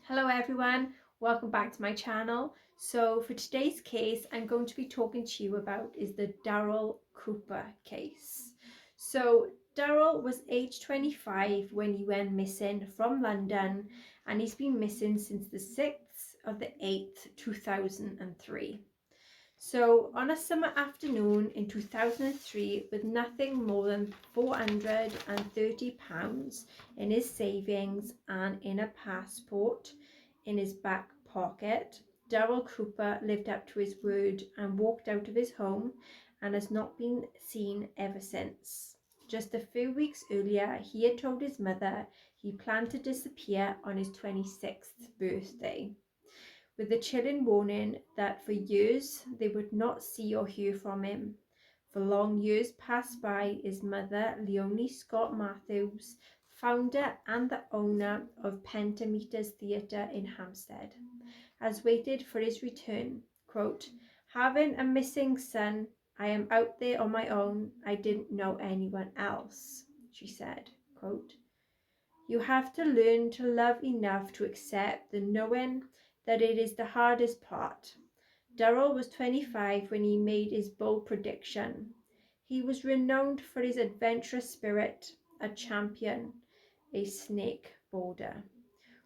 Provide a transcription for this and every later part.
Hello everyone, welcome back to my channel. So for today's case I'm going to be talking to you about is the Durrell Cooper case. So Durrell was age 25 when he went missing from London, and he's been missing since the 6th of the 8th 2003. So on a summer afternoon in 2003, with nothing more than £430 in his savings and in a passport in his back pocket, Durrell Cooper lived up to his word and walked out of his home and has not been seen ever since. Just a few weeks earlier, he had told his mother he planned to disappear on his 26th birthday, with the chilling warning that for years they would not see or hear from him. For long years past by, his mother, Leonie Scott Matthews, founder and the owner of Pentameters Theatre in Hampstead, has waited for his return. Quote, "Having a missing son, I am out there on my own. I didn't know anyone else," she said. Quote, "You have to learn to love enough to accept the knowing that it is the hardest part." Durrell was 25 when he made his bold prediction. He was renowned for his adventurous spirit, a champion, a snakeboarder,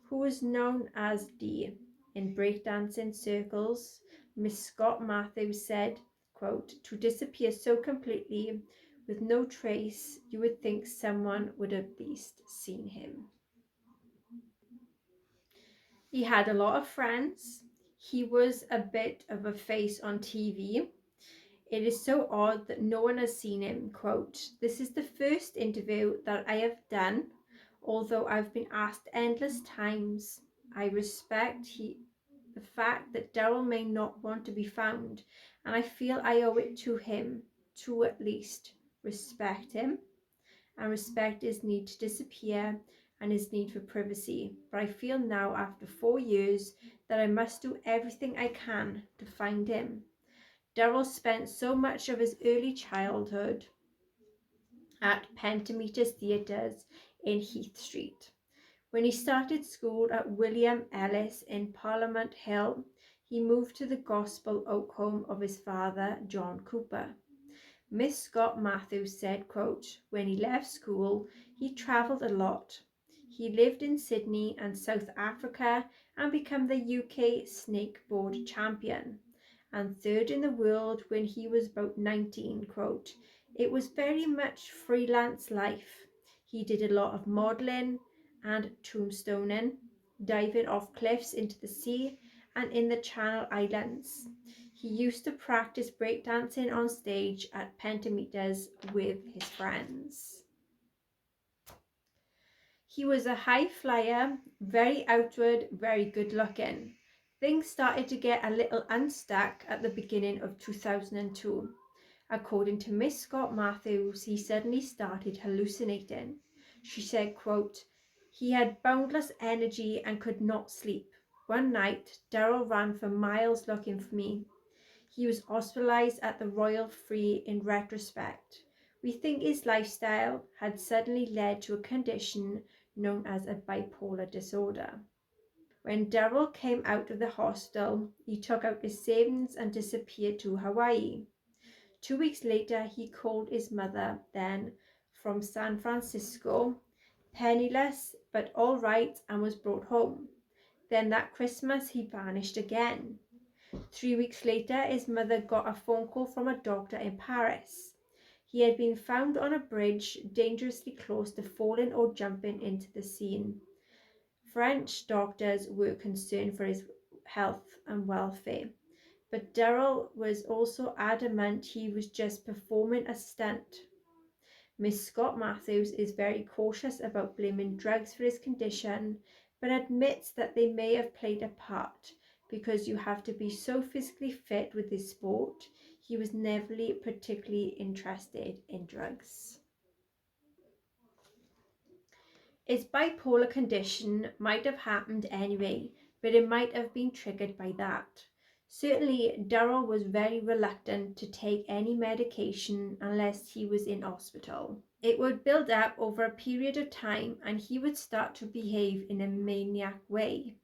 who was known as D in breakdancing circles. Miss Scott Matthews said, quote, "To disappear so completely with no trace, you would think someone would have at least seen him." He had a lot of friends. He was a bit of a face on TV. "It is so odd that no one has seen him." Quote, "This is the first interview that I have done, although I've been asked endless times. I respect the fact that Durrell may not want to be found, and I feel I owe it to him to at least respect him and respect his need to disappear and his need for privacy. But I feel now, after 4 years, that I must do everything I can to find him." Durrell spent so much of his early childhood at Pentameters Theatres in Heath Street. When he started school at William Ellis in Parliament Hill, he moved to the gospel oak home of his father, John Cooper. Miss Scott Matthews said, quote, "When he left school, he travelled a lot. He lived in Sydney and South Africa and became the UK snakeboard champion and third in the world when he was about 19, quote, "It was very much freelance life. He did a lot of modelling and tombstoning, diving off cliffs into the sea and in the Channel Islands. He used to practice breakdancing on stage at Pentameters with his friends." He was a high flyer, very outward, very good looking. Things started to get a little unstuck at the beginning of 2002. According to Miss Scott Matthews, he suddenly started hallucinating. She said, quote, "He had boundless energy and could not sleep. One night, Durrell ran for miles looking for me. He was hospitalised at the Royal Free in retrospect. We think his lifestyle had suddenly led to a condition known as a bipolar disorder." When Durrell came out of the hospital, he took out his savings and disappeared to Hawaii. 2 weeks later, he called his mother, then from San Francisco, penniless but all right, and was brought home. Then that Christmas, he vanished again. 3 weeks later, his mother got a phone call from a doctor in Paris. He had been found on a bridge, dangerously close to falling or jumping into the Seine. French doctors were concerned for his health and welfare, but Durrell was also adamant he was just performing a stunt. Miss Scott Matthews is very cautious about blaming drugs for his condition, but admits that they may have played a part, because you have to be so physically fit with this sport. He was never particularly interested in drugs. His bipolar condition might have happened anyway, but it might have been triggered by that. Certainly, Durrell was very reluctant to take any medication unless he was in hospital. It would build up over a period of time and he would start to behave in a maniac way.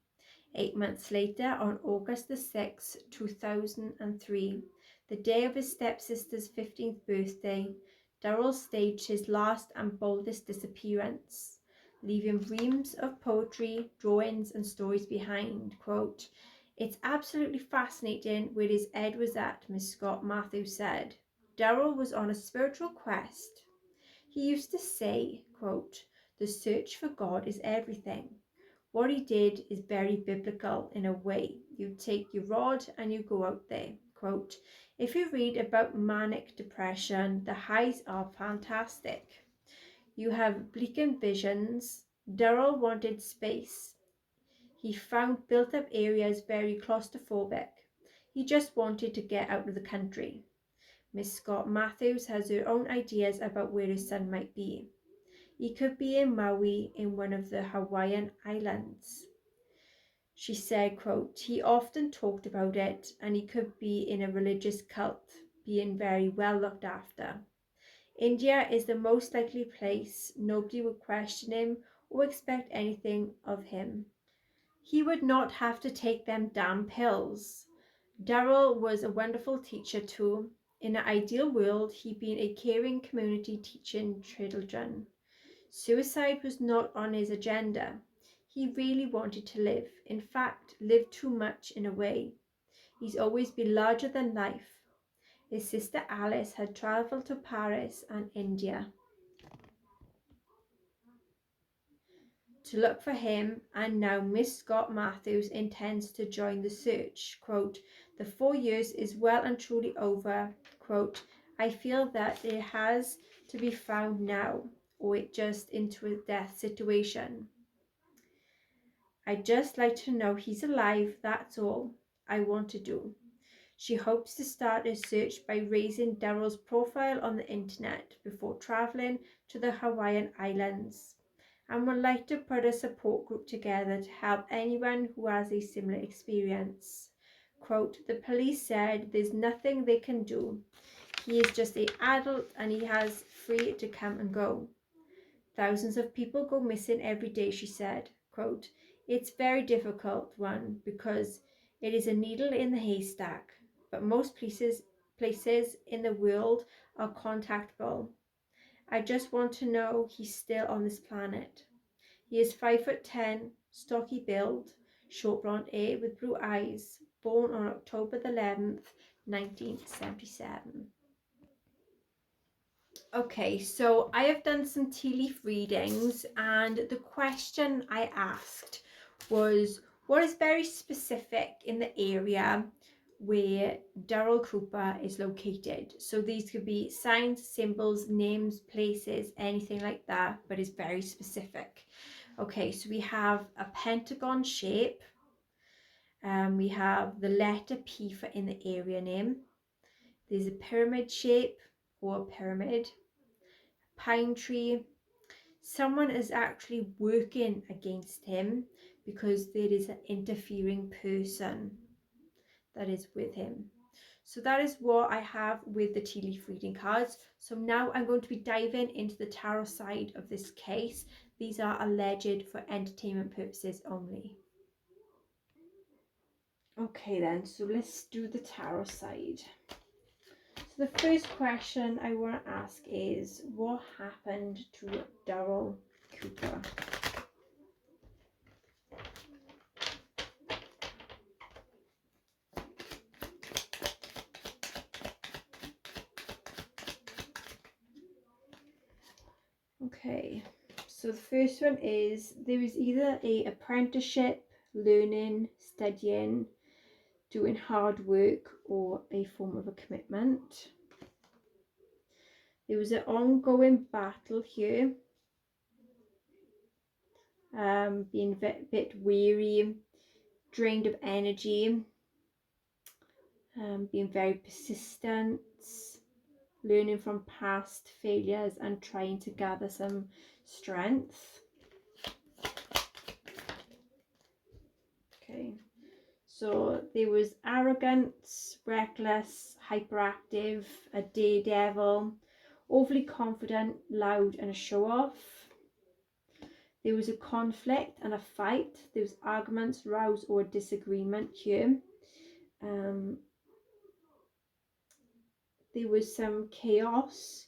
8 months later, on August the 6th, 2003, the day of his stepsister's 15th birthday, Durrell staged his last and boldest disappearance, leaving reams of poetry, drawings, and stories behind. Quote, "It's absolutely fascinating where his head was at," Miss Scott Matthews said. Durrell was on a spiritual quest. He used to say, quote, "The search for God is everything." What he did is very biblical in a way. You take your rod and you go out there. Quote, "If you read about manic depression, the highs are fantastic. You have bleakened visions." Durrell wanted space. He found built up areas very claustrophobic. He just wanted to get out of the country. Miss Scott Matthews has her own ideas about where his son might be. He could be in Maui, in one of the Hawaiian Islands. She said, quote, "He often talked about it, and he could be in a religious cult, being very well looked after. India is the most likely place. Nobody would question him or expect anything of him. He would not have to take them damn pills." Durrell was a wonderful teacher too. In an ideal world, he'd been a caring community teaching children. Suicide was not on his agenda. He really wanted to live. In fact, lived too much in a way. He's always been larger than life. His sister Alice had travelled to Paris and India to look for him, and now Miss Scott Matthews intends to join the search. Quote, "The 4 years is well and truly over." Quote, "I feel that it has to be found now, or it just into a death situation. I'd just like to know he's alive, that's all I want to do." She hopes to start a search by raising Durrell's profile on the internet before travelling to the Hawaiian Islands, and would like to put a support group together to help anyone who has a similar experience. Quote, "The police said there's nothing they can do. He is just an adult and he has free to come and go. Thousands of people go missing every day," she said. Quote, "It's very difficult one because it is a needle in the haystack, but most places in the world are contactable. I just want to know he's still on this planet." He is 5'10", stocky build, short blonde hair with blue eyes, born on October 11th, 1977. Okay, so I have done some tea leaf readings, and the question I asked was, what is very specific in the area where Durrell Cooper is located? So these could be signs, symbols, names, places, anything like that, but it's very specific. Okay, so we have a pentagon shape. We have the letter P for in the area name. There's a pyramid shape or a pyramid. Pine tree. Someone is actually working against him because there is an interfering person that is with him. So that is what I have with the tea leaf reading cards. So now I'm going to be diving into the tarot side of this case. These are alleged for entertainment purposes only. Okay then, so let's do the tarot side. So the first question I want to ask is, what happened to Durrell Cooper? Okay, so the first one is, there is either a apprenticeship, learning, studying, doing hard work, or a form of a commitment. There was an ongoing battle here, being a bit weary, drained of energy, being very persistent, learning from past failures and trying to gather some strength. Okay, so there was arrogance, reckless, hyperactive, a daredevil, overly confident, loud, and a show-off. There was a conflict and a fight. There was arguments, rows, or disagreement here. There was some chaos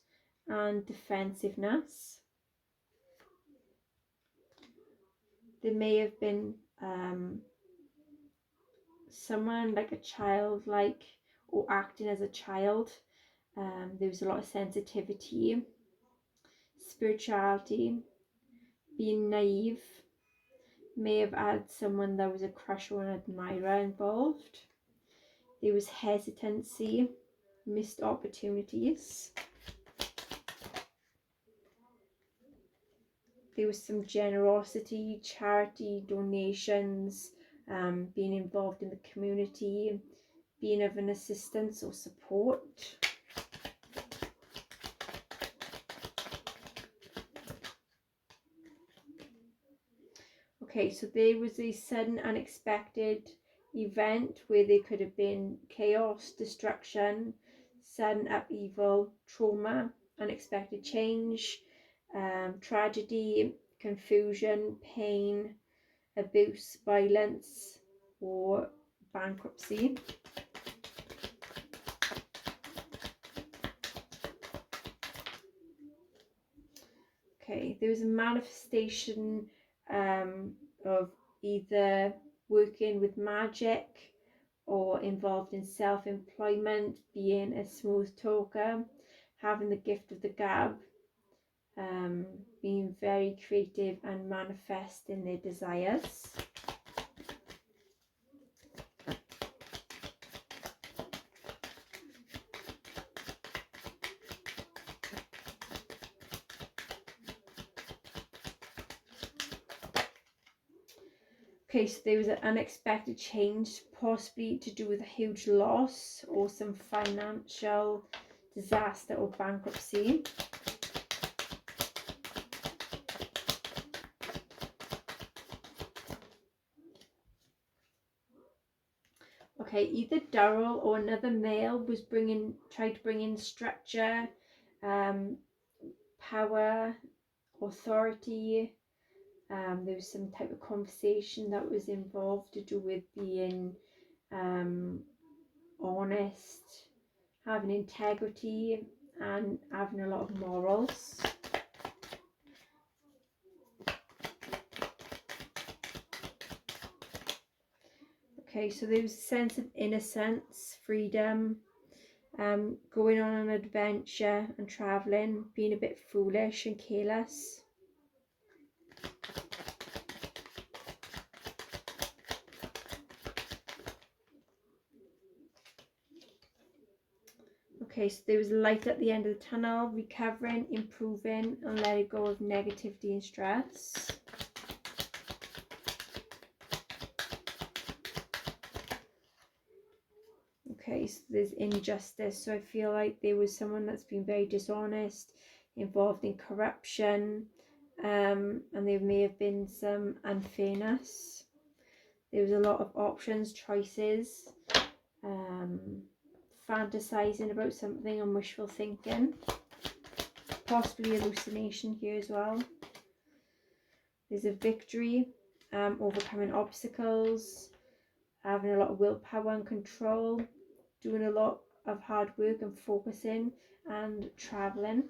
and defensiveness. There may have been someone like a child, like, or acting as a child. There was a lot of sensitivity, spirituality, being naive. May have had someone that was a crush or an admirer involved. There was hesitancy, missed opportunities. There was some generosity, charity, donations, being involved in the community, being of an assistance or support. Okay, so there was a sudden unexpected event where there could have been chaos, destruction, sudden upheaval, trauma, unexpected change, tragedy, confusion, pain, abuse, violence, or bankruptcy. Okay, there was a manifestation of either working with magic or involved in self-employment, being a smooth talker, having the gift of the gab, being very creative and manifesting their desires. Okay, so there was an unexpected change, possibly to do with a huge loss or some financial disaster or bankruptcy. Okay, either Durrell or another male was tried to bring in structure, power, authority. There was some type of conversation that was involved to do with being honest, having integrity, and having a lot of morals. Okay, so there was a sense of innocence, freedom, going on an adventure and traveling, being a bit foolish and careless. Okay, so there was light at the end of the tunnel, recovering, improving, and letting go of negativity and stress. Okay, so there's injustice. So I feel like there was someone that's been very dishonest, involved in corruption, and there may have been some unfairness. There was a lot of options, choices, fantasizing about something and wishful thinking, possibly hallucination here as well. There's a victory, overcoming obstacles, having a lot of willpower and control, doing a lot of hard work and focusing, and traveling.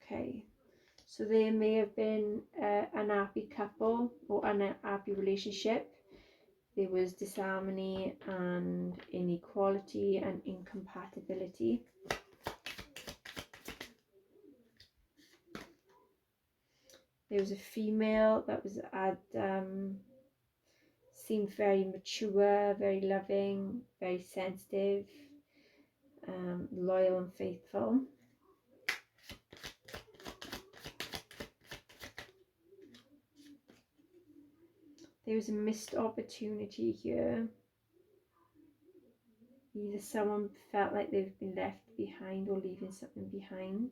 Okay, so there may have been an unhappy couple or an unhappy relationship. There was disharmony and inequality and incompatibility. There was a female that was seemed very mature, very loving, very sensitive, loyal and faithful. There was a missed opportunity here. Either someone felt like they've been left behind or leaving something behind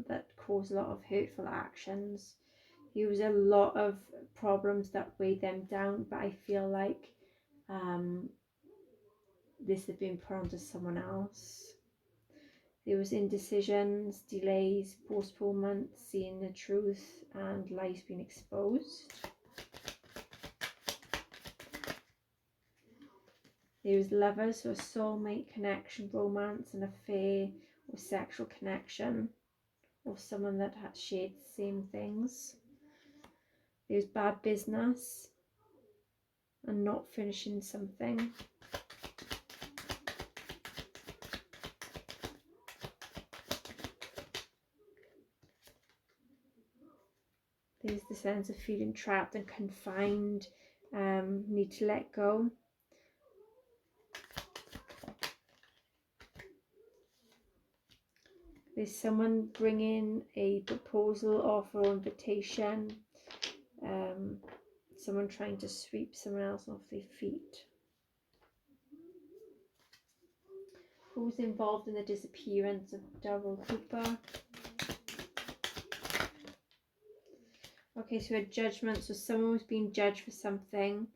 that caused a lot of hurtful actions. There was a lot of problems that weighed them down, but I feel like this had been put onto someone else. There was indecisions, delays, postponements, seeing the truth, and lies being exposed. There was lovers, so a soulmate connection, romance, an affair, or sexual connection, or someone that had shared the same things. There was bad business and not finishing something. There's the sense of feeling trapped and confined, need to let go. There's someone bringing a proposal, offer, or invitation. Someone trying to sweep someone else off their feet. Who's involved in the disappearance of Durrell Cooper? Okay, so a judgment. So someone was being judged for something.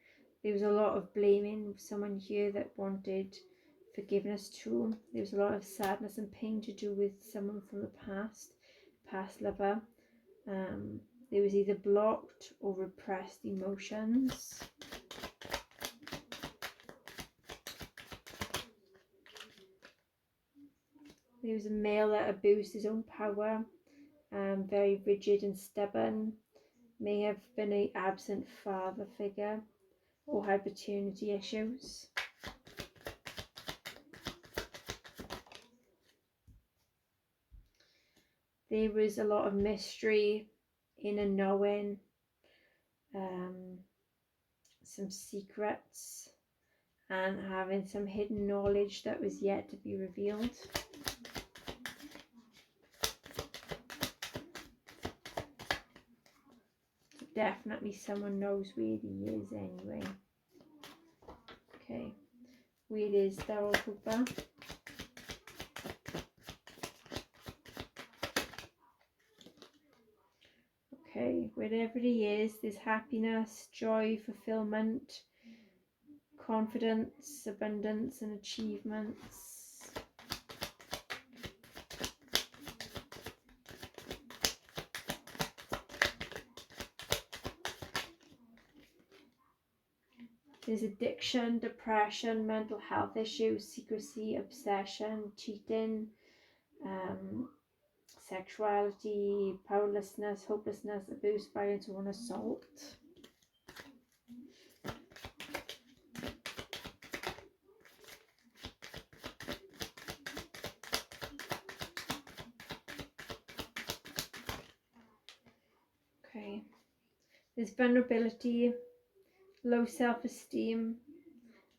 There was a lot of blaming. Someone here that wanted forgiveness too. There was a lot of sadness and pain to do with someone from the past lover. There was either blocked or repressed emotions. There was a male that abused his own power, very rigid and stubborn, may have been an absent father figure or had paternity issues. There was a lot of mystery, inner knowing, some secrets, and having some hidden knowledge that was yet to be revealed. Definitely someone knows where he is anyway. Okay, where is Durrell Cooper? Okay, wherever he is, there's happiness, joy, fulfillment, confidence, abundance, and achievements. There's addiction, depression, mental health issues, secrecy, obsession, cheating, sexuality, powerlessness, hopelessness, abuse, violence, or an assault. Okay, there's vulnerability, low self-esteem,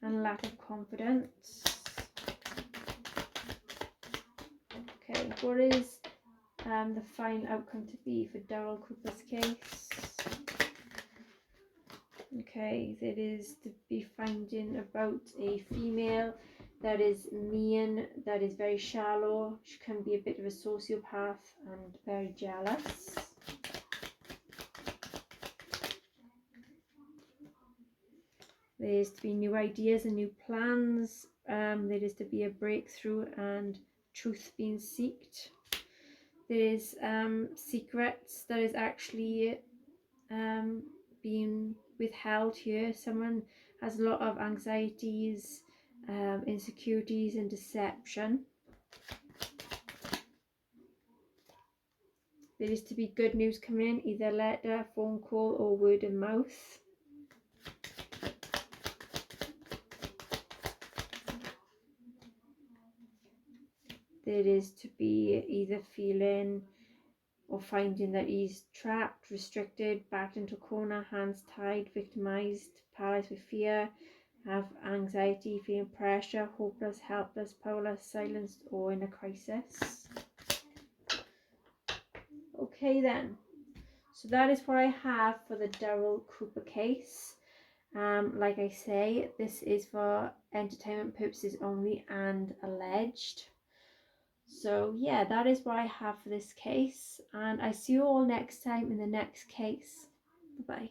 and lack of confidence. Okay, what is the final outcome to be for Durrell Cooper's case? Okay, it is to be finding about a female that is mean, that is very shallow. She can be a bit of a sociopath and very jealous. There is to be new ideas and new plans. There is to be a breakthrough and truth being sought. There is secrets that is actually being withheld here. Someone has a lot of anxieties, insecurities, and deception. There is to be good news coming in, either letter, phone call, or word of mouth. There is to be either feeling or finding that he's trapped, restricted, backed into a corner, hands tied, victimized, paralyzed with fear, have anxiety, feeling pressure, hopeless, helpless, powerless, silenced, or in a crisis. Okay then, so that is what I have for the Durrell Cooper case. Like I say, this is for entertainment purposes only and alleged. So yeah, that is what I have for this case, and I see you all next time in the next case. Bye bye.